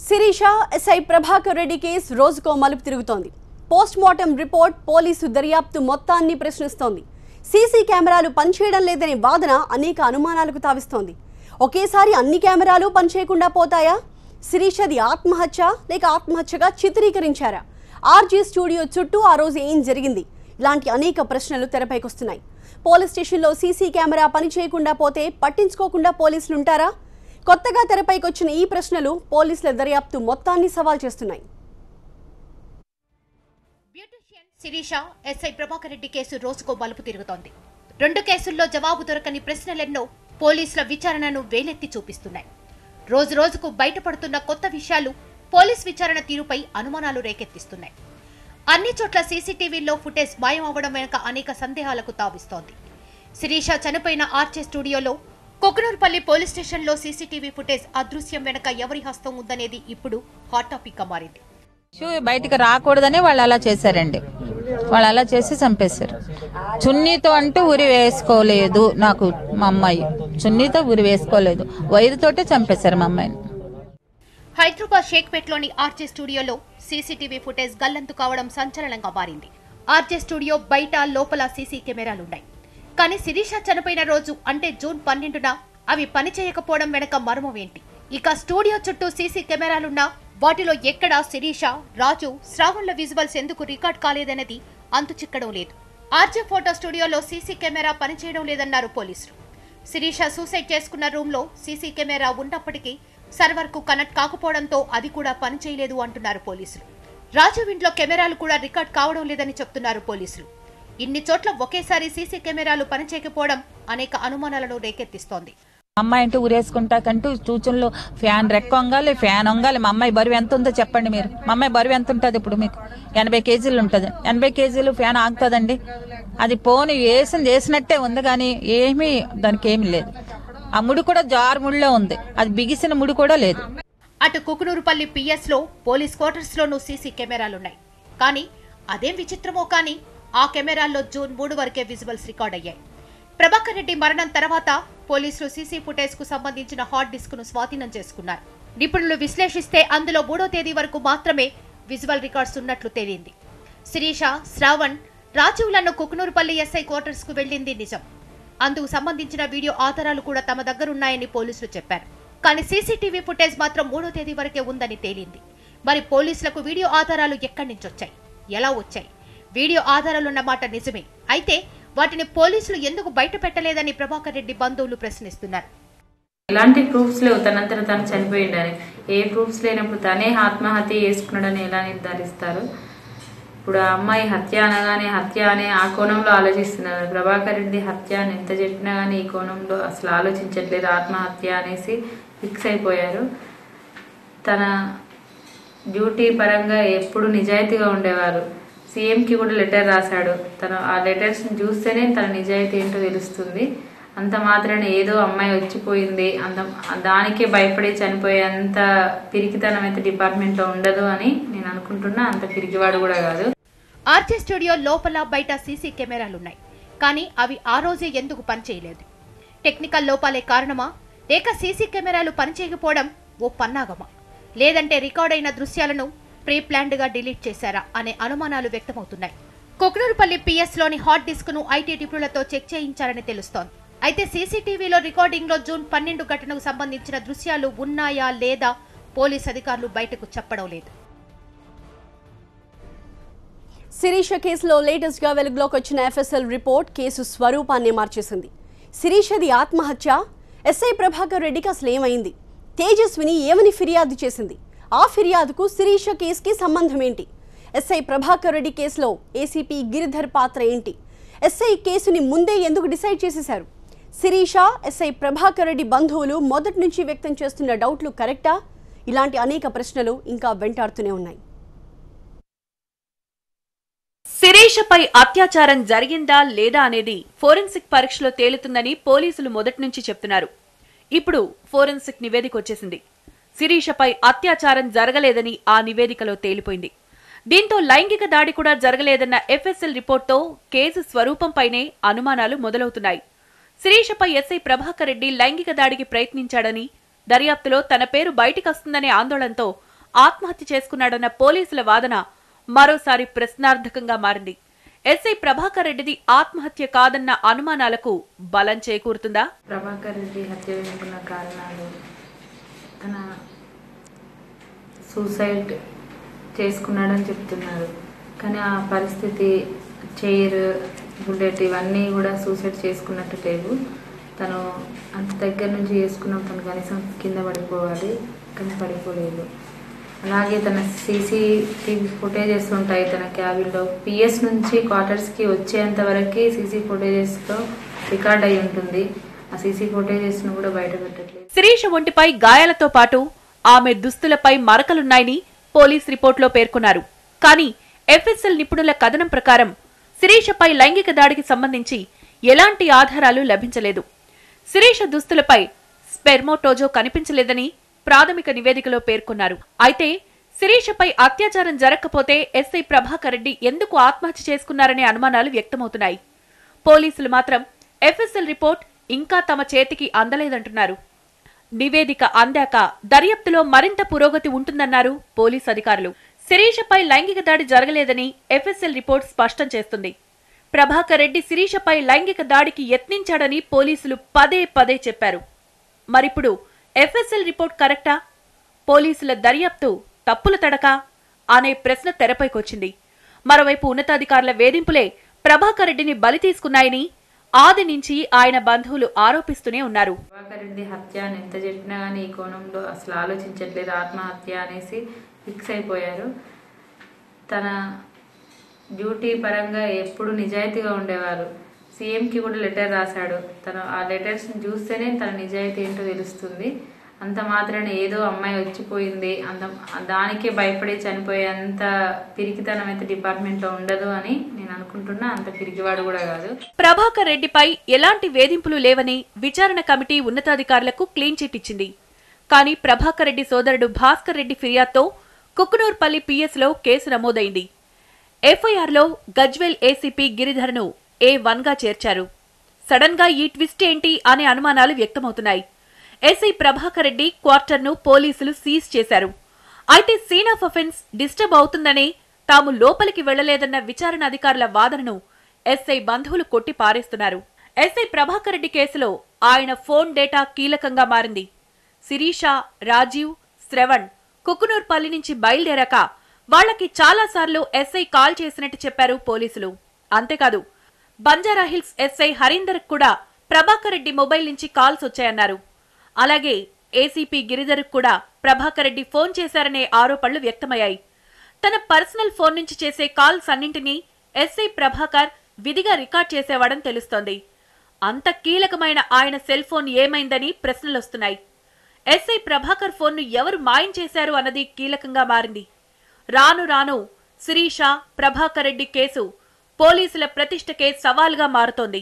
Sirisha SI Prabhakar Reddy case రోజుకో మలుపు తిరుగుతోంది. పోస్ట్ మార్టం రిపోర్ట్ పోలీసు దర్యాప్తు మొత్తాన్ని ప్రశ్నిస్తోంది. సీసీ కెమెరాలు పనిచేయడం లేదనే వాదన అనేక అనుమానాలకు తావిస్తోంది. ఒకేసారి అన్ని కెమెరాలు పనిచేయకుండా పోతాయా? శిరీషది ఆత్మహత్య లేక ఆత్మహత్యగా చిత్రీకరించారా? ఆర్జీ స్టూడియో చుట్టూ ఆ రోజు ఏం జరిగింది? ఇలాంటి అనేక ప్రశ్నలు తెరపైకొస్తున్నాయి. పోలీస్ స్టేషన్లో సీసీ కెమెరా పనిచేయకుండా పోతే పట్టించుకోకుండా పోలీసులు ఉంటారా? కొత్తగా తెరపైకొచ్చిన ఈ ప్రశ్నలు పోలీసుల దర్యాప్తు మొత్తాన్ని సవాల్ చేస్తున్నాయి. Beautician Sirisha SI Prabhakar Reddy case రోజుకో మలుపు తిరుగుతోంది. 2 కేసుల్లో జవాబు దొరకని ప్రశ్నలెన్నో పోలీసుల విచారణను వేలెత్తి చూపిస్తున్నాయి. రోజు రోజుకు బయటపడుతున్న కొత్త విషయాలు పోలీస్ విచారణ తీరుపై అనుమానాలు రేకెత్తిస్తున్నాయి. అన్ని చోట్ల సీసీటీవీల్లో ఫుటేజ్ మాయం అవ్వడం వెనుక అనేక సందేహాలకు తావిస్తోంది. శిరీష చనిపోయిన ఆర్చే స్టూడియోలో కొకనూరుపల్లి పోలీస్ స్టేషన్లో సీసీటీవీ ఫుటేజ్ అదృశ్యం వెనుక ఎవరి హస్తం ఉందనేది ఇప్పుడు హాట్ టాపిక్ గా మారింది. బయటికి రాకూడదని వాళ్ళు అలా చేశారండి. వాళ్ళు అలా చేసి చంపేశారు. చున్నీతో అంటూ ఉరి వేసుకోలేదు. నాకు మా అమ్మాయి చున్నీతో ఉరి వేసుకోలేదు, వైరుతోటే చంపేశారు మా అమ్మాయిని. హైదరాబాద్ షేక్పేట్లోని ఆర్జే స్టూడియోలో సీసీటీవీ ఫుటేజ్ గల్లంతు కావడం సంచలనంగా మారింది. ఆర్జే స్టూడియో బయట లోపల సీసీ కెమెరాలున్నాయి. కానీ శిరీష చనిపోయిన రోజు అంటే జూన్ 12న అవి పనిచేయకపోవడం వెనక మర్మం ఏంటి? ఇక స్టూడియో చుట్టూ సీసీ కెమెరాలున్నా వాటిలో ఎక్కడా శిరీష, రాజు, శ్రావణ్ల విజువల్స్ ఎందుకు రికార్డ్ కాలేదనేది అంతు చిక్కడం లేదు. ఆర్జే ఫోటో స్టూడియోలో సీసీ కెమెరా పనిచేయడం లేదన్నారు పోలీసులు. శిరీష సూసైడ్ చేసుకున్న రూమ్ లో సీసీ కెమెరా ఉన్నప్పటికీ సర్వర్ కు కనెక్ట్ కాకపోవడంతో అది కూడా పనిచేయలేదు అంటున్నారు పోలీసులు. రాజు ఇంట్లో కెమెరాలు కూడా రికార్డ్ కావడం లేదని చెప్తున్నారు పోలీసులు. ఇన్ని చోట్ల ఒకేసారి సీసీ కెమెరాలు పనిచేయకపోవడం అనేక అనుమానాలను రేకెత్తిస్తోంది. అమ్మాయి అంటే ఊరేసుకుంటాకంటూ సూచనలు ఫ్యాన్ రెక్క వంగాలి, ఫ్యాన్ వంగాలి. మా అమ్మాయి బరువు ఎంత ఉందో చెప్పండి మీరు. మా అమ్మాయి బరువు ఎంత ఉంటుంది? ఇప్పుడు మీకు 80 కేజీలు ఉంటుంది. 80 కేజీలు ఫ్యాన్ ఆగుతుందండి? అది పోని వేసినట్టే ఉంది, కానీ ఏమీ దానికి ఏమీ లేదు. ఆ ముడి కూడా జారు ముడిలో ఉంది, అది బిగిసిన ముడి కూడా లేదు. అటు కుకునూరుపల్లి పిఎస్ లో పోలీస్ క్వార్టర్స్ లోనూ సీసీ కెమెరాలున్నాయి. కానీ అదేం విచిత్రమో కానీ ఆ కెమెరాల్లో జూన్ 3 వరకే విజువల్స్ రికార్డ్ అయ్యాయి. ప్రభాకర్ రెడ్డి మరణం తర్వాత పోలీసులు సీసీ ఫుటేజ్ కు సంబంధించిన హార్డ్ డిస్క్ ను స్వాధీనం చేసుకున్నారు. నిపుణులు విశ్లేషిస్తే అందులో 3వ తేదీ వరకు మాత్రమే విజువల్ రికార్డ్స్ ఉన్నట్లు తేలింది. శిరీష, శ్రావణ్, రాజీవ్లను కుకునూరుపల్లి ఎస్ఐ క్వార్టర్స్ కు వెళ్లింది నిజం. అందుకు సంబంధించిన వీడియో ఆధారాలు కూడా తమ దగ్గరున్నాయని పోలీసులు చెప్పారు. కానీ సీసీటీవీ ఫుటేజ్ మాత్రం 3వ తేదీ వరకే ఉందని తేలింది. మరి పోలీసులకు వీడియో ఆధారాలు ఎక్కడి నుంచి వచ్చాయి? ఎలా వచ్చాయి? వీడియో ఆధారాలున్న మాట నిజమే, అయితే వాటిని పోలీసులు ఎందుకు బయట పెట్టలేదని ప్రభాకర్ రెడ్డి బంధువులు ప్రశ్నిస్తున్నారు. ఎలాంటి ప్రూఫ్స్ లేవు తనంతట తను చనిపోయిండని. ఏ ప్రూఫ్స్ లేనప్పుడు తనే ఆత్మహత్య చేసుకున్నాడని ఎలా నిర్ధారిస్తారు? ఇప్పుడు ఆ అమ్మాయి హత్య అనగానే హత్య అనే ఆ కోణంలో ఆలోచిస్తున్నారు. ప్రభాకర్ రెడ్డి హత్య అని ఎంత చెప్పినా కానీ ఈ కోణంలో అసలు ఆలోచించట్లేదు. ఆత్మహత్య అనేసి ఫిక్స్ అయిపోయారు. తన డ్యూటీ పరంగా ఎప్పుడు నిజాయితీగా ఉండేవారు. సీఎంకి కూడా లెటర్ రాశాడు. తను ఆ లెటర్స్ని చూస్తేనే తన నిజాయితీ ఏంటో తెలుస్తుంది. అంత మాత్రాన ఏదో అమ్మాయి వచ్చిపోయింది దానికే భయపడి చనిపోయేంత పిరికితనం అయితే డిపార్ట్మెంట్లో ఉండదు అని నేను అనుకుంటున్నా. అంత పిరికివాడు కూడా కాదు. ఆర్జే స్టూడియో లోపల బయట సీసీ కెమెరాలున్నాయి, కానీ అవి ఆ రోజే ఎందుకు పనిచేయలేదు? టెక్నికల్ లోపాలే కారణమా, లేక సీసీ కెమెరాలు పనిచేయకపోవడం ఓ పన్నాగమా, లేదంటే రికార్డ్ అయిన దృశ్యాలను ప్రీ ప్లాన్డ్ గా డిలీట్ చేశారా అనే అనుమానాలు వ్యక్తమవుతున్నాయి. కొకనూరుపల్లి పిఎస్ లోని హార్డ్ డిస్క్ ను ఐటీ నిపుణులతో చెక్ చేయించారని తెలుస్తోంది. అయితే సీసీటీవీలో రికార్డింగ్ లో జూన్ 12 ఘటనకు సంబంధించిన దృశ్యాలు ఉన్నాయా లేదా పోలీస్ అధికారులు బయటకు చెప్పడం లేదు. శిరీష కేసులో లేటెస్ట్ గా వెలుగులోకి వచ్చిన ఎఫ్ఎస్ఎల్ రిపోర్ట్ కేసు స్వరూపాన్ని మార్చేసింది. శిరీషది ఆత్మహత్య? ఎస్ఐ ప్రభాకర్ రెడ్డికి అసలు ఏమైంది? తేజస్విని ఏమని ఫిర్యాదు చేసింది? ఆ ఫిర్యాదుకు శిరీష కేసుకి సంబంధం ఏంటి? ఎస్ఐ ప్రభాకర్ రెడ్డి కేసులో ఏసీపీ గిరిధర్ పాత్ర ఏంటి? ఎస్ఐ కేసుని ముందే ఎందుకు డిసైడ్ చేసేశారు? శిరీష, ఎస్ఐ ప్రభాకర్ రెడ్డి బంధువులు మొదటి నుంచి వ్యక్తం చేస్తున్న డౌట్లు కరెక్టా? ఇలాంటి అనేక ప్రశ్నలు ఇంకా వెంటాడుతూనే ఉన్నాయి. శిరీషపై అత్యాచారం జరిగిందా లేదా అనేది ఫోరెన్సిక్ పరీక్షలో తేలుతుందని పోలీసులు మొదటి నుంచి చెప్తున్నారు. ఇప్పుడు ఫోరెన్సిక్ నివేదిక వచ్చేసింది. శిరీషపై అత్యాచారం జరగలేదని ఆ నివేదికలో తేలిపోయింది. దీంతో లైంగిక దాడి కూడా జరగలేదన్న ఎఫ్ఎస్ఎల్ రిపోర్ట్తో కేసు స్వరూపంపైనే అనుమానాలు మొదలవుతున్నాయి. శిరీషపై ఎస్ఐ ప్రభాకర్ రెడ్డి లైంగిక దాడికి ప్రయత్నించాడని, దర్యాప్తులో తన పేరు బయటికొస్తుందనే ఆందోళనతో ఆత్మహత్య చేసుకున్నాడన్న పోలీసుల వాదన మరోసారి ప్రశ్నార్థకంగా మారింది. ఎస్ఐ ప్రభాకర్ రెడ్డిది ఆత్మహత్య కాదన్న అనుమానాలకు బలం చేకూరుతుందా? ప్రభాకర్ రెడ్డి హత్య వెనుకున్న కారణాలు తన సూసైడ్ చేసుకున్నాడని చెప్తున్నారు. కానీ ఆ పరిస్థితి చైర్, బుల్లెట్ ఇవన్నీ కూడా సూసైడ్ చేసుకున్నట్టు లేవు. తను అంత దగ్గర నుంచి చేసుకున్నాం, తను కనీసం కింద పడిపోవాలి కానీ పడిపోలేదు. అలాగే తన సీసీటీవీ ఫుటేజెస్ ఉంటాయి తన క్యాబిన్లో. పిఎస్ నుంచి క్వార్టర్స్కి వచ్చేంత వరకు సీసీ ఫుటేజెస్తో రికార్డ్ అయి ఉంటుంది. ఆ సీసీ ఫుటేజెస్ను కూడా బయట పెట్టట్లేదు. శిరీష ఒంటిపై గాయాలతో పాటు ఆమె దుస్తులపై మరకలున్నాయని పోలీస్ రిపోర్టులో పేర్కొన్నారు. కానీ ఎఫ్ఎస్ఎల్ నిపుణుల కథనం ప్రకారం శిరీషపై లైంగిక దాడికి సంబంధించి ఎలాంటి ఆధారాలు లభించలేదు. శిరీష దుస్తులపై స్పెర్మోటోజో కనిపించలేదని ప్రాథమిక నివేదికలో పేర్కొన్నారు. అయితే శిరీషపై అత్యాచారం జరగకపోతే ఎస్ఐ ప్రభాకర్ రెడ్డి ఎందుకు ఆత్మహత్య చేసుకున్నారనే అనుమానాలు వ్యక్తమవుతున్నాయి. పోలీసులు మాత్రం ఎఫ్ఎస్ఎల్ రిపోర్ట్ ఇంకా తమ చేతికి అందలేదంటున్నారు. నివేదిక అందాక దర్యాప్తులో మరింత పురోగతి ఉంటుందన్నారు పోలీస్ అధికారులు. శిరీషపై లైంగిక దాడి జరగలేదని ఎఫ్ఎస్ఎల్ రిపోర్ట్ స్పష్టం చేస్తుంది. ప్రభాకర్ రెడ్డి శిరీషపై లైంగిక దాడికి యత్నించాడని పోలీసులు పదే పదే చెప్పారు. మరిప్పుడు ఎఫ్ఎస్ఎల్ రిపోర్ట్ కరెక్టా? పోలీసుల దర్యాప్తు తప్పుల తడకా అనే ప్రశ్న తెరపైకొచ్చింది. మరోవైపు ఉన్నతాధికారుల వేధింపులే ప్రభాకర్ రెడ్డిని బలి తీసుకున్నాయని ఆది నుంచి ఆయన బంధువులు ఆరోపిస్తూనే ఉన్నారు. ప్రభాకర్ రెడ్డి హత్య అని ఎంత చెప్పినా కానీ ఈ కోణంలో అసలు ఆలోచించట్లేదు. ఆత్మహత్య అనేసి ఫిక్స్ అయిపోయారు. తన డ్యూటీ పరంగా ఎప్పుడు నిజాయితీగా ఉండేవారు. సీఎంకి కూడా లెటర్ రాశాడు. తను ఆ లెటర్స్ని చూస్తేనే తన నిజాయితీ ఏంటో తెలుస్తుంది. అంత మాత్రాన ఏదో అమ్మాయి వచ్చిపోయింది దానికే భయపడి చనిపోయేంత పిరికితనం అయితే డిపార్ట్మెంట్లో ఉండదు అని నేను అనుకుంటున్నా. అంత పిరికివాడు కూడా కాదు. ప్రభాకర్ రెడ్డిపై ఎలాంటి వేధింపులు లేవని విచారణ కమిటీ ఉన్నతాధికారులకు క్లీన్ చిట్ ఇచ్చింది. కానీ ప్రభాకర్ రెడ్డి సోదరుడు భాస్కర్ రెడ్డి ఫిర్యాదుతో కుక్కునూర్పల్లి పిఎస్లో కేసు నమోదైంది. ఎఫ్ఐఆర్లో గజ్వేల్ ఏసీపీ గిరిధర్ను A1గా చేర్చారు. సడన్ గా ఈ ట్విస్ట్ ఏంటి అనే అనుమానాలు వ్యక్తమవుతున్నాయి. ఎస్ఐ ప్రభాకర్ రెడ్డి క్వార్టర్ను పోలీసులు సీజ్ చేశారు. అయితే సీన్ ఆఫ్ అఫెన్స్ డిస్టర్బ్ అవుతుందనే తాము లోపలికి వెళ్లలేదన్న విచారణ అధికారుల వాదనను ఎస్ఐ బంధువులు కొట్టి పారేస్తున్నారు. ఎస్ఐ ప్రభాకర్ రెడ్డి కేసులో ఆయన ఫోన్ డేటా కీలకంగా మారింది. శిరీష, రాజీవ్, శ్రవణ్ కుక్కునూర్పల్లి నుంచి బయలుదేరాక వాళ్లకి చాలాసార్లు ఎస్ఐ కాల్ చేసినట్టు చెప్పారు పోలీసులు. అంతేకాదు బంజారాహిల్స్ ఎస్ఐ హరీందర్ కూడా ప్రభాకర్ రెడ్డి మొబైల్ నుంచి కాల్స్ వచ్చాయన్నారు. అలాగే ఏసీపీ గిరిధర్ కూడా ప్రభాకర్ రెడ్డి ఫోన్ చేశారనే ఆరోపణలు వ్యక్తమయ్యాయి. తన పర్సనల్ ఫోన్ నుంచి చేసే కాల్స్ అన్నింటినీ ఎస్ఐ ప్రభాకర్ విధిగా రికార్డ్ చేసేవాడని తెలుస్తోంది. అంత కీలకమైన ఆయన సెల్ ఫోన్ ఏమైందని ప్రశ్నలొస్తున్నాయి. ఎస్ఐ ప్రభాకర్ ఫోన్ను ఎవరు మాయం చేశారు అన్నది కీలకంగా మారింది. రాను రాను శిరీష, ప్రభాకర్ రెడ్డి కేసు పోలీసుల ప్రతిష్టకే సవాల్గా మారుతోంది.